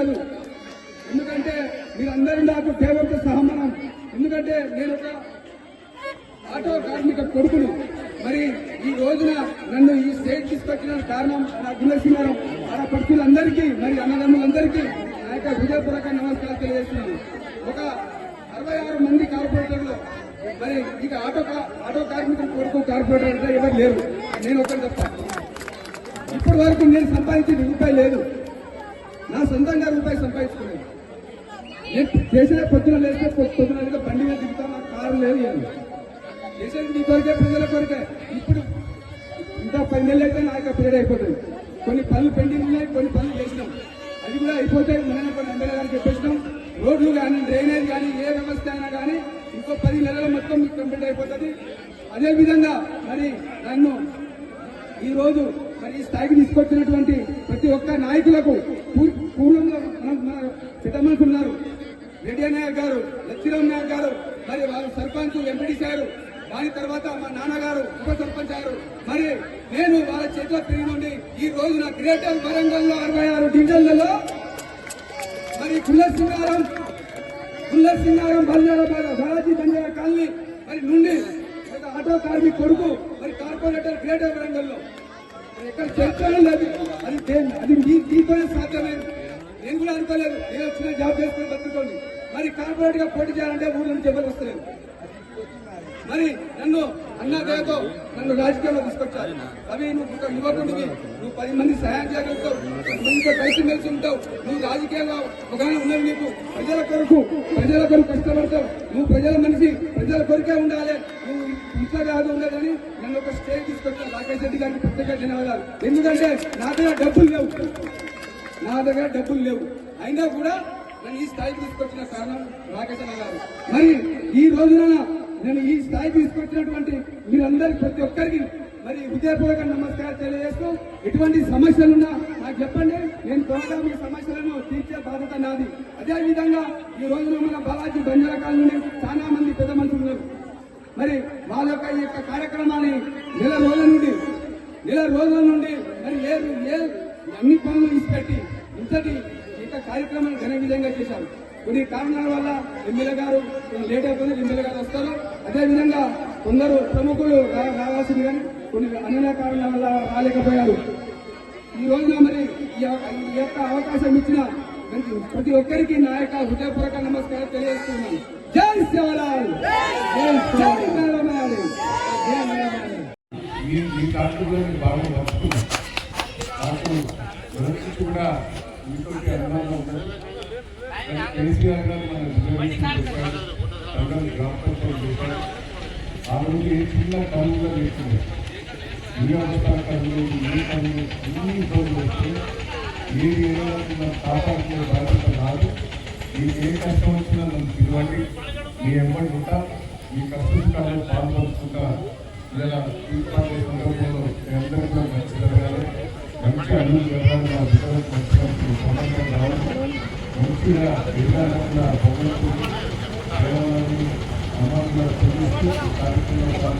కాదు. ఎందుకంటే మీరందరూ నాకు దేవుడితో సహమనం. ఎందుకంటే నేను ఒక ఆటో కార్మిక కొడుకును. మరి ఈ రోజున నన్ను ఈ స్టేజ్ తీసుకొచ్చిన కారణం నా గుణసింగారం ఆడపడుతులందరికీ మరి అన్నదమ్ములందరికీ నా యొక్క హృదయపూర్వక నమస్కారం తెలియజేస్తున్నాను. ఒక 66 మంది కార్పొరేటర్లు మరి ఇక ఆటో కార్మికుల కొడుకు కార్పొరేటర్ అంటే ఎవరు లేరు. నేను ఒకటి చెప్తాను, ఇప్పటి వరకు నేను సంపాదించిన రూపాయి లేదు, నా సొంతంగా రూపాయి సంపాదించుకున్నాను. నేను చేసిన పొద్దున లేస్తే పొద్దున బండి మీద దిగుతా, నాకు కారు లేదు. చేసేది మీ కొరికే, ప్రజల కొరికే. ఇప్పుడు ఇంకా 10 నెలలు అయితే నా యొక్క పీరియడ్ అయిపోతుంది. కొన్ని పనులు పెండింగ్ ఉన్నాయి, కొన్ని పనులు చేసినాం, అది కూడా అయిపోతాయి. మనం కొన్ని ఎమ్మెల్యే గారికి చెప్పేసినాం. రోడ్లు కానీ, డ్రైనేజ్ కానీ, ఏ వ్యవస్థ అయినా కానీ ఇంకో 10 నెలల మొత్తం కంప్లీట్ అయిపోతుంది. అదేవిధంగా మరి నన్ను ఈ రోజు మరి ఈ స్థాయికి తీసుకొచ్చినటువంటి ప్రతి ఒక్క నాయకులకు, పూర్వంలో మన పెద్ద మనుషులు ఉన్నారు, రెడ్డి నాయక్ గారు, లక్ష్మీరామ్ నాయక్ గారు, మరి వాళ్ళ సర్పంచ్ ఎంపీడీ గారు, దాని తర్వాత మా నాన్నగారు ఉప సర్పంచ్ గారు, మరి నేను వాళ్ళ చేతిలో తిరిగి నుండి ఈ రోజు నా గ్రేటర్ వరంగల్ లో 66 డివిజన్లలో మరి కుల్లర్ సింగారం బాలాజీ బంజారా కాలనీ మరి నుండి ఆటో కార్మిక కొడుకు మరి కార్పొరేటర్ గ్రేటర్ వరంగల్ లో ఎక్కడ చర్చనే లేదు. అది మీతోనే సాధ్యమే. నేను కూడా అనుకోలేదు, నేను వచ్చిన జాబ్ చేసుకుని బతుకోండి. మరి కార్పొరేట్ గా పోటీ చేయాలంటే ఊళ్ళో నుంచి ఎవరు వస్తలేదు. మరి నన్ను అన్నదేతో నన్ను రాజకీయాల్లో తీసుకొచ్చారు. అవి నువ్వు ఒక యువకుడివి, నువ్వు 10 మంది సహాయం చేయగలుగుతావు, 10 మందితో కలిసి మెలిసి ఉంటావు, నువ్వు రాజకీయంగా ఒకగానే ఉన్నది, నీకు ప్రజల కొరకు కష్టపడతావు, నువ్వు ప్రజల మనిషి, ప్రజల కొరికే ఉండాలి, నువ్వు ఇంట్లో కాదు ఉండదని నన్ను ఒక స్టేజ్ తీసుకొచ్చాను. రాకేష్ రెడ్డి గారికి ప్రత్యేక ధన్యవాదాలు. ఎందుకంటే నా దగ్గర డబ్బులు లేవు, అయినా కూడా నన్ను ఈ స్థాయికి తీసుకొచ్చిన కారణం రాకేష్ అన్న గారు. మరి ఈ రోజున నేను ఈ స్థాయి తీసుకొచ్చినటువంటి మీరందరికీ ప్రతి ఒక్కరికి మరి హృదయపూర్వక నమస్కారం తెలియజేస్తూ, ఎటువంటి సమస్యలున్నా నాకు చెప్పండి, నేను త్వరగా మీ సమస్యలను తీర్చే బాధ్యత నాది. అదేవిధంగా ఈ రోజున మన బాలాజీ బంజారా కాలనీ నుండి చాలా మంది పెద్ద మనుషులు ఉన్నారు. మరి వాళ్ళ ఈ యొక్క కార్యక్రమాన్ని నెల రోజుల నుండి మరి అన్ని పనులు ఇచ్చిపెట్టి ఇంతటి యొక్క కార్యక్రమాన్ని ఘన విధంగా చేశారు. కొన్ని కారణాల వల్ల ఎమ్మెల్యే గారు లేట్ అయిపోయింది, ఎమ్మెల్యే గారు వస్తారు. అదేవిధంగా కొందరు ప్రముఖులు రావాల్సింది కానీ కొన్ని అన్ని కారణాల వల్ల రాలేకపోయారు. ఈ రోజున మరి ఈ యొక్క అవకాశం ఇచ్చిన ప్రతి ఒక్కరికి నా యొక్క హృదయపూర్వక నమస్కారం తెలియజేస్తున్నాను. జై శివలాల్, జై శివలాల్. కూడా మీతోటి అనుభవం ఉంటుంది. కేసీఆర్ గారు మన గ్రామ పంచాయతీ చేశారు. ఆ రోజు ఏ చిన్న పనులు చేస్తుంది, నియోజకవర్గ పనులు, ఏ పనులు అన్ని రోజులు వస్తే ఏది ఏదైనా మనం కాపాడుకునే బాధ్యత కాదు. మీకు ఏ కష్టం వచ్చినా నన్ను పిలవండి, మీ ఎమ్మడి ఉంటా, మీ కష్టసుఖాలు పాల్పంచుకుంటా. ఇలా తీర్పాటు సందర్భంలో మీ అందరూ కూడా మంచి జరగాలి, మంచి అన్ని జరగాలి, నా బిడ్డలకు మంచిగా సమాధానం రావాలి, మంచిగా విధానంగా భగవంతుడు సేవలను సమాజంలో చెల్లిస్తూ కార్యక్రమాలు